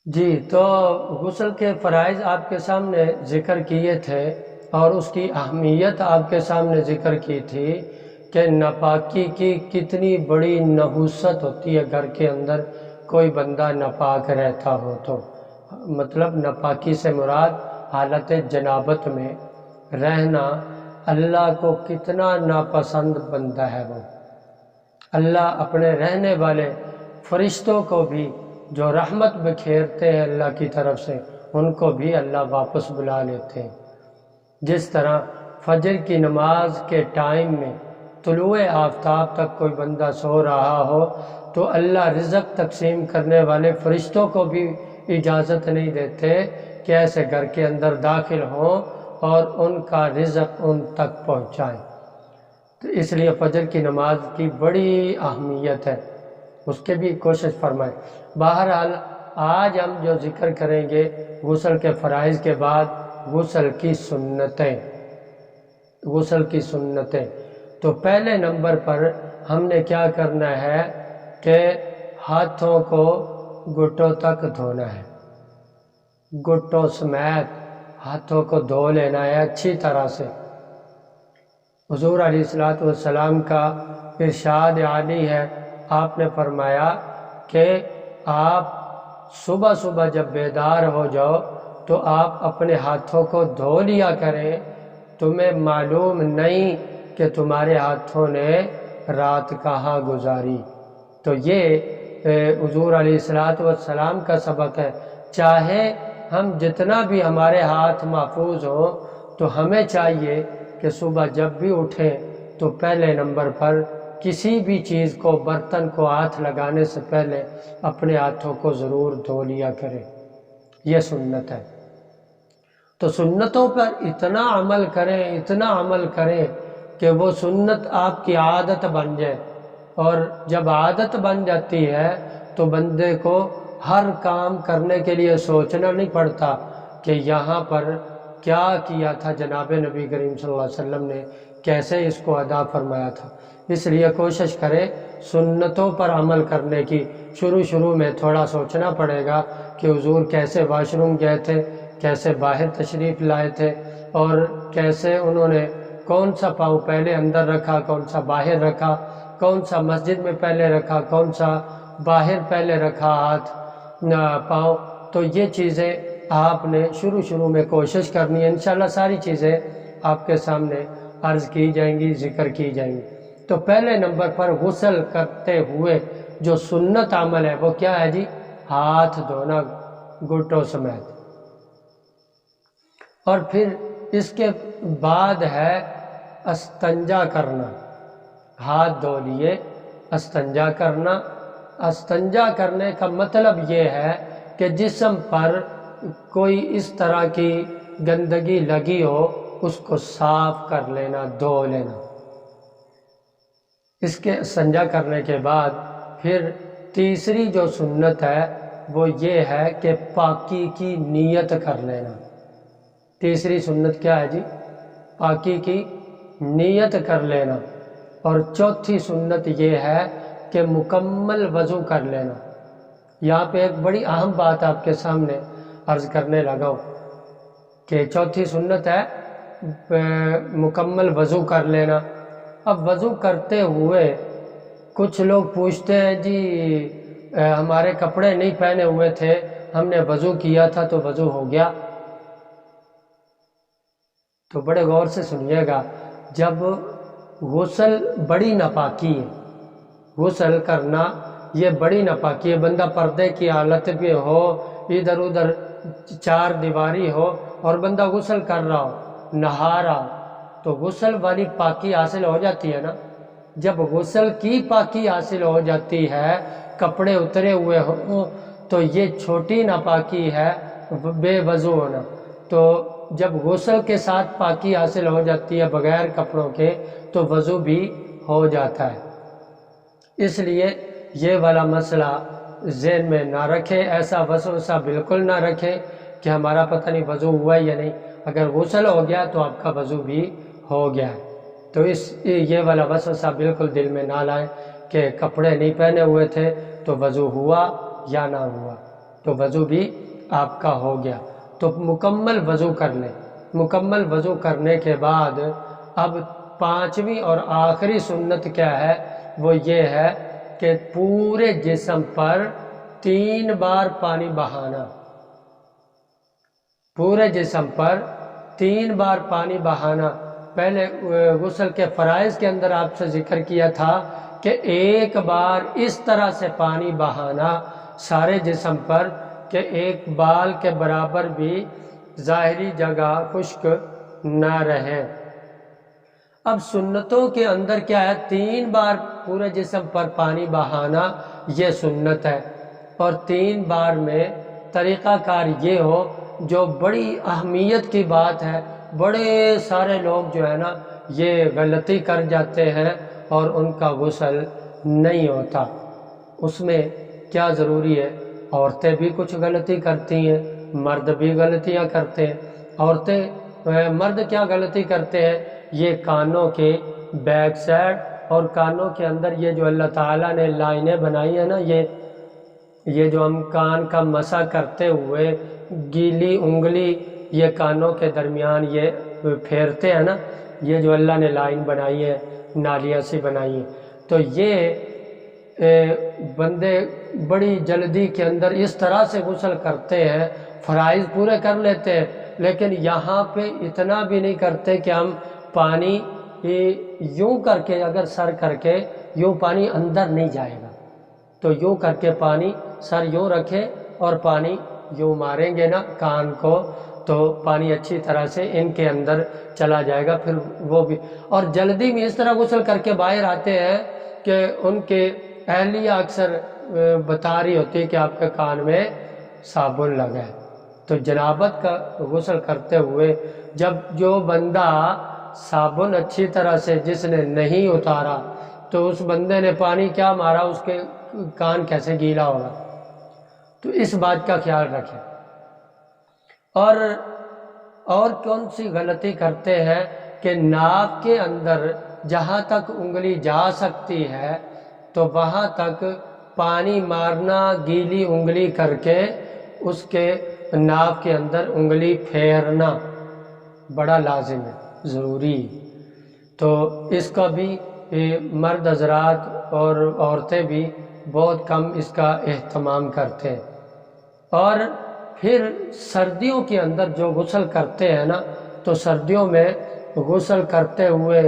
جی تو غسل کے فرائض آپ کے سامنے ذکر کیے تھے اور اس کی اہمیت آپ کے سامنے ذکر کی تھی کہ ناپاکی کی کتنی بڑی نحوست ہوتی ہے گھر کے اندر کوئی بندہ ناپاک رہتا ہو تو مطلب ناپاکی سے مراد حالت جنابت میں رہنا اللہ کو کتنا ناپسند بندہ ہے وہ۔ اللہ اپنے رہنے والے فرشتوں کو بھی جو رحمت بکھیرتے ہیں اللہ کی طرف سے ان کو بھی اللہ واپس بلا لیتے ہیں۔ جس طرح فجر کی نماز کے ٹائم میں طلوع آفتاب تک کوئی بندہ سو رہا ہو تو اللہ رزق تقسیم کرنے والے فرشتوں کو بھی اجازت نہیں دیتے کہ ایسے گھر کے اندر داخل ہوں اور ان کا رزق ان تک پہنچائیں۔ تو اس لیے فجر کی نماز کی بڑی اہمیت ہے، اس کے بھی کوشش فرمائیں۔ بہرحال آج ہم جو ذکر کریں گے غسل کے فرائض کے بعد غسل کی سنتیں تو پہلے نمبر پر ہم نے کیا کرنا ہے کہ ہاتھوں کو گھٹوں تک دھونا ہے، گھٹوں سمیت ہاتھوں کو دھو لینا ہے اچھی طرح سے۔ حضور علیہ السلام کا ارشاد عالی ہے، آپ نے فرمایا کہ آپ صبح صبح جب بیدار ہو جاؤ تو آپ اپنے ہاتھوں کو دھو لیا کریں، تمہیں معلوم نہیں کہ تمہارے ہاتھوں نے رات کہاں گزاری۔ تو یہ حضور علیہ السلام کا سبق ہے۔ چاہے ہم جتنا بھی ہمارے ہاتھ محفوظ ہوں تو ہمیں چاہیے کہ صبح جب بھی اٹھیں تو پہلے نمبر پر کسی بھی چیز کو برتن کو ہاتھ لگانے سے پہلے اپنے ہاتھوں کو ضرور دھو لیا کریں، یہ سنت ہے۔ تو سنتوں پر اتنا عمل کریں کہ وہ سنت آپ کی عادت بن جائے، اور جب عادت بن جاتی ہے تو بندے کو ہر کام کرنے کے لیے سوچنا نہیں پڑتا کہ یہاں پر کیا کیا تھا جناب نبی کریم صلی اللہ علیہ وسلم نے، کیسے اس کو ادا فرمایا تھا۔ اس لیے کوشش کریں سنتوں پر عمل کرنے کی۔ شروع میں تھوڑا سوچنا پڑے گا کہ حضور کیسے واش روم گئے تھے، کیسے باہر تشریف لائے تھے، اور کیسے انہوں نے کون سا پاؤں پہلے اندر رکھا، کون سا باہر رکھا، کون سا مسجد میں پہلے رکھا، کون سا باہر پہلے رکھا ہاتھ پاؤں۔ تو یہ چیزیں آپ نے شروع میں کوشش کرنی ہے، انشاءاللہ ساری چیزیں آپ کے سامنے عرض کی جائیں گی، ذکر کی جائیں گی۔ تو پہلے نمبر پر غسل کرتے ہوئے جو سنت عمل ہے وہ کیا ہے جی؟ ہاتھ دھونا گھٹوں سمیت۔ اور پھر اس کے بعد ہے استنجا کرنا۔ ہاتھ دھو لیے، استنجا کرنا۔ استنجا کرنے کا مطلب یہ ہے کہ جسم پر کوئی اس طرح کی گندگی لگی ہو اس کو صاف کر لینا، دھو لینا۔ اس کے استنجا کرنے کے بعد پھر تیسری جو سنت ہے وہ یہ ہے کہ پاکی کی نیت کر لینا۔ تیسری سنت کیا ہے جی؟ پاکی کی نیت کر لینا۔ اور چوتھی سنت یہ ہے کہ مکمل وضو کر لینا۔ یہاں پہ ایک بڑی اہم بات آپ کے سامنے عرض کرنے لگا ہوں کہ چوتھی سنت ہے مکمل وضو کر لینا۔ اب وضو کرتے ہوئے کچھ لوگ پوچھتے ہیں جی ہمارے کپڑے نہیں پہنے ہوئے تھے، ہم نے وضو کیا تھا تو وضو ہو گیا؟ تو بڑے غور سے سنیے گا، جب غسل بڑی ناپاکی ہے، غسل کرنا یہ بڑی ناپاکی ہے، بندہ پردے کی حالت میں ہو، ادھر ادھر چار دیواری ہو اور بندہ غسل کر رہا ہو، نہا رہا ہو، تو غسل والی پاکی حاصل ہو جاتی ہے نا۔ جب غسل کی پاکی حاصل ہو جاتی ہے، کپڑے اترے ہوئے ہوں، تو یہ چھوٹی ناپاکی ہے بے وضو ہونا۔ تو جب غسل کے ساتھ پاکی حاصل ہو جاتی ہے بغیر کپڑوں کے تو وضو بھی ہو جاتا ہے۔ اس لیے یہ والا مسئلہ ذہن میں نہ رکھے، ایسا وسوسہ بالکل نہ رکھے کہ ہمارا پتہ نہیں وضو ہوا یا نہیں، اگر غسل ہو گیا تو آپ کا وضو بھی ہو گیا ہے۔ تو یہ والا وسوسہ بالکل دل میں نہ لائیں کہ کپڑے نہیں پہنے ہوئے تھے تو وضو ہوا یا نہ ہوا۔ تو وضو بھی آپ کا ہو گیا۔ تو مکمل وضو کر لیں۔ مکمل وضو کرنے کے بعد اب پانچویں اور آخری سنت کیا ہے؟ وہ یہ ہے کہ پورے جسم پر 3 بار پانی بہانا۔ پورے جسم پر 3 بار پانی بہانا۔ پہلے غسل کے فرائض کے اندر آپ سے ذکر کیا تھا کہ ایک بار اس طرح سے پانی بہانا سارے جسم پر کہ ایک بال کے برابر بھی ظاہری جگہ خشک نہ رہے۔ اب سنتوں کے اندر کیا ہے؟ 3 بار پورے جسم پر پانی بہانا یہ سنت ہے، اور 3 بار میں طریقہ کار یہ ہو جو بڑی اہمیت کی بات ہے۔ بڑے سارے لوگ جو ہے نا یہ غلطی کر جاتے ہیں اور ان کا غسل نہیں ہوتا۔ اس میں کیا ضروری ہے؟ عورتیں بھی کچھ غلطی کرتی ہیں، مرد بھی غلطیاں کرتے ہیں۔ مرد کیا غلطی کرتے ہیں؟ یہ کانوں کے بیک سائڈ اور کانوں کے اندر یہ جو اللہ تعالیٰ نے لائنیں بنائی ہیں نا، یہ جو ہم کان کا مسح کرتے ہوئے گیلی انگلی یہ کانوں کے درمیان یہ پھیرتے ہیں نا، یہ جو اللہ نے لائن بنائی ہے، نالیاں سی بنائی ہیں، تو یہ بندے بڑی جلدی کے اندر اس طرح سے غسل کرتے ہیں، فرائض پورے کر لیتے ہیں، لیکن یہاں پہ اتنا بھی نہیں کرتے کہ ہم پانی یوں کر کے، اگر سر کر کے یوں پانی اندر نہیں جائے گا، تو یوں کر کے پانی سر یوں رکھے اور پانی یوں ماریں گے نا کان کو، تو پانی اچھی طرح سے ان کے اندر چلا جائے گا۔ پھر وہ بھی، اور جلدی میں اس طرح غسل کر کے باہر آتے ہیں کہ ان کے اہلیہ اکثر بتا رہی ہوتی ہے کہ آپ کے کان میں صابن لگا ہے۔ تو جنابت کا غسل کرتے ہوئے جب جو بندہ صابن اچھی طرح سے جس نے نہیں اتارا تو اس بندے نے پانی کیا مارا، اس کے کان کیسے گیلا ہوگا؟ تو اس بات کا خیال رکھیں۔ اور کون سی غلطی کرتے ہیں کہ ناک کے اندر جہاں تک انگلی جا سکتی ہے تو وہاں تک پانی مارنا گیلی انگلی کر کے اس کے ناک کے اندر انگلی پھیرنا بڑا لازم ہے، ضروری۔ تو اس کا بھی مرد حضرات اور عورتیں بھی بہت کم اس کا اہتمام کرتے ہیں۔ اور پھر سردیوں کے اندر جو غسل کرتے ہیں نا، تو سردیوں میں غسل کرتے ہوئے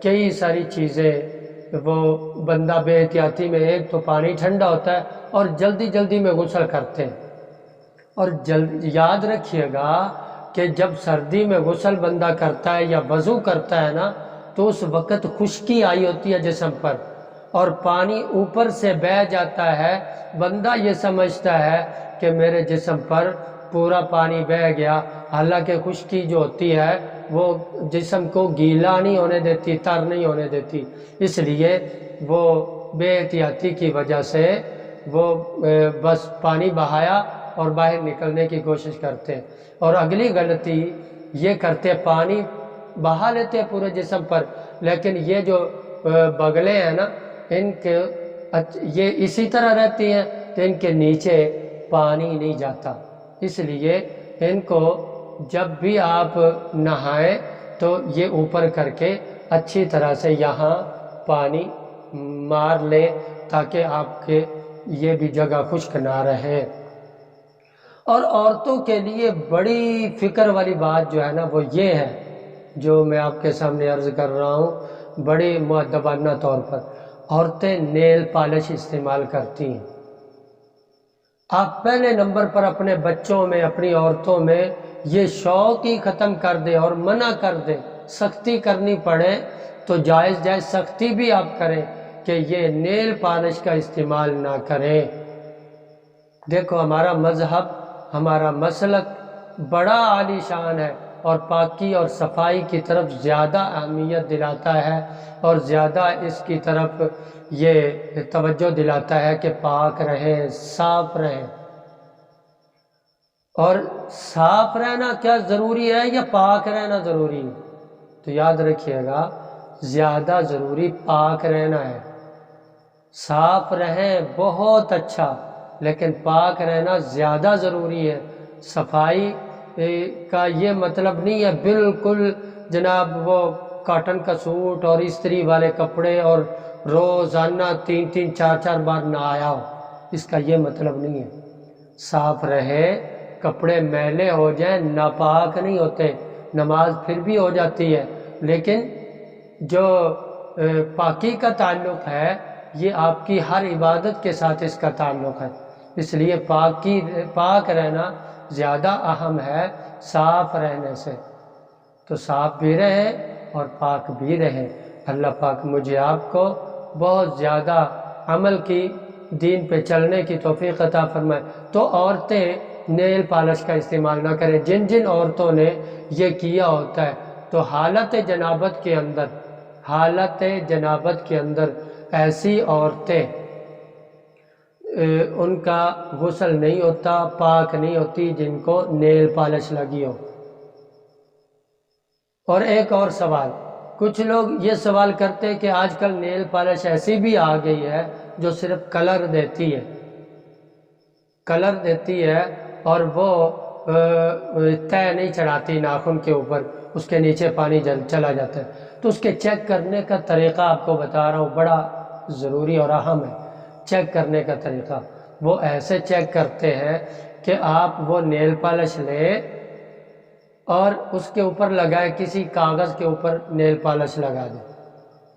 کئی ساری چیزیں وہ بندہ بے احتیاطی میں، ایک تو پانی ٹھنڈا ہوتا ہے اور جلدی جلدی میں غسل کرتے ہیں، اور یاد رکھیے گا کہ جب سردی میں غسل بندہ کرتا ہے یا وضو کرتا ہے نا، تو اس وقت خشکی آئی ہوتی ہے جسم پر اور پانی اوپر سے بہہ جاتا ہے، بندہ یہ سمجھتا ہے کہ میرے جسم پر پورا پانی بہہ گیا، حالانکہ خشکی جو ہوتی ہے وہ جسم کو گیلا نہیں ہونے دیتی، تر نہیں ہونے دیتی، اس لیے وہ بے احتیاطی کی وجہ سے وہ بس پانی بہایا اور باہر نکلنے کی کوشش کرتے ہیں۔ اور اگلی غلطی یہ کرتے، پانی بہا لیتے ہیں پورے جسم پر، لیکن یہ جو بغلیں ہیں نا، ان کے یہ اسی طرح رہتی ہیں تو ان کے نیچے پانی نہیں جاتا، اس لیے ان کو جب بھی آپ نہائیں تو یہ اوپر کر کے اچھی طرح سے یہاں پانی مار لیں تاکہ آپ کے یہ بھی جگہ خشک نہ رہے۔ اور عورتوں کے لیے بڑی فکر والی بات جو ہے نا وہ یہ ہے، جو میں آپ کے سامنے عرض کر رہا ہوں بڑی مؤدبانہ طور پر، عورتیں نیل پالش استعمال کرتی ہیں۔ آپ پہلے نمبر پر اپنے بچوں میں، اپنی عورتوں میں یہ شوق ہی ختم کر دیں اور منع کر دیں، سختی کرنی پڑے تو جائز سختی بھی آپ کریں کہ یہ نیل پالش کا استعمال نہ کریں۔ دیکھو ہمارا مذہب، ہمارا مسلک بڑا عالی شان ہے اور پاکی اور صفائی کی طرف زیادہ اہمیت دلاتا ہے اور زیادہ اس کی طرف یہ توجہ دلاتا ہے کہ پاک رہیں، صاف رہیں۔ اور صاف رہنا کیا ضروری ہے یا پاک رہنا ضروری ہے؟ تو یاد رکھیے گا زیادہ ضروری پاک رہنا ہے۔ صاف رہیں بہت اچھا، لیکن پاک رہنا زیادہ ضروری ہے۔ صفائی کا یہ مطلب نہیں ہے بالکل جناب وہ کاٹن کا سوٹ اور استری والے کپڑے اور روزانہ 3-4 بار نہایا ہو، اس کا یہ مطلب نہیں ہے۔ صاف رہے، کپڑے میلے ہو جائیں ناپاک نہیں ہوتے، نماز پھر بھی ہو جاتی ہے، لیکن جو پاکی کا تعلق ہے یہ آپ کی ہر عبادت کے ساتھ اس کا تعلق ہے، اس لیے پاک رہنا زیادہ اہم ہے صاف رہنے سے۔ تو صاف بھی رہے اور پاک بھی رہے۔ اللہ پاک مجھے آپ کو بہت زیادہ عمل کی، دین پہ چلنے کی توفیق عطا فرمائے۔ تو عورتیں نیل پالش کا استعمال نہ کریں، جن عورتوں نے یہ کیا ہوتا ہے تو حالت جنابت کے اندر ایسی عورتیں ان کا غسل نہیں ہوتا، پاک نہیں ہوتی جن کو نیل پالش لگی ہو۔ اور ایک اور سوال، کچھ لوگ یہ سوال کرتے ہیں کہ آج کل نیل پالش ایسی بھی آ گئی ہے جو صرف کلر دیتی ہے اور وہ طے نہیں چڑھاتی ناخن کے اوپر، اس کے نیچے پانی چلا جاتا ہے۔ تو اس کے چیک کرنے کا طریقہ آپ کو بتا رہا ہوں، بڑا ضروری اور اہم ہے۔ چیک کرنے کا طریقہ وہ ایسے چیک کرتے ہیں کہ آپ وہ نیل پالش لیں اور اس کے اوپر لگائے، کسی کاغذ کے اوپر نیل پالش لگا دیں۔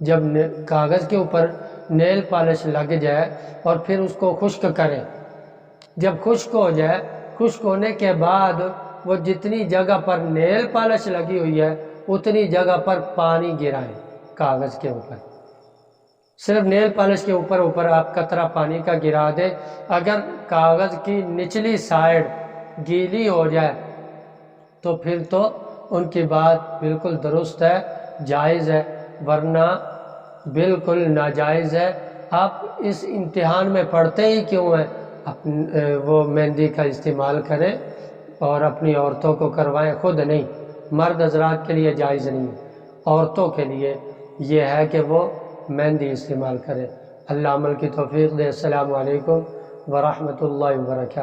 جب کاغذ کے اوپر نیل پالش لگ جائے اور پھر اس کو خشک کریں، جب خشک ہو جائے، خشک ہونے کے بعد وہ جتنی جگہ پر نیل پالش لگی ہوئی ہے اتنی جگہ پر پانی گرائیں کاغذ کے اوپر، صرف نیل پالش کے اوپر آپ قطرہ پانی کا گرا دیں۔ اگر کاغذ کی نچلی سائڈ گیلی ہو جائے تو پھر تو ان کی بات بالکل درست ہے، جائز ہے، ورنہ بالکل ناجائز ہے۔ آپ اس امتحان میں پڑھتے ہی کیوں ہیں؟ وہ مہندی کا استعمال کریں اور اپنی عورتوں کو کروائیں، خود نہیں۔ مرد حضرات کے لیے جائز نہیں ہے، عورتوں کے لیے یہ ہے کہ وہ مہندی استعمال کریں۔ اللہ عمل کی توفیق دے۔ السلام علیکم ورحمۃ اللہ وبرکاتہ۔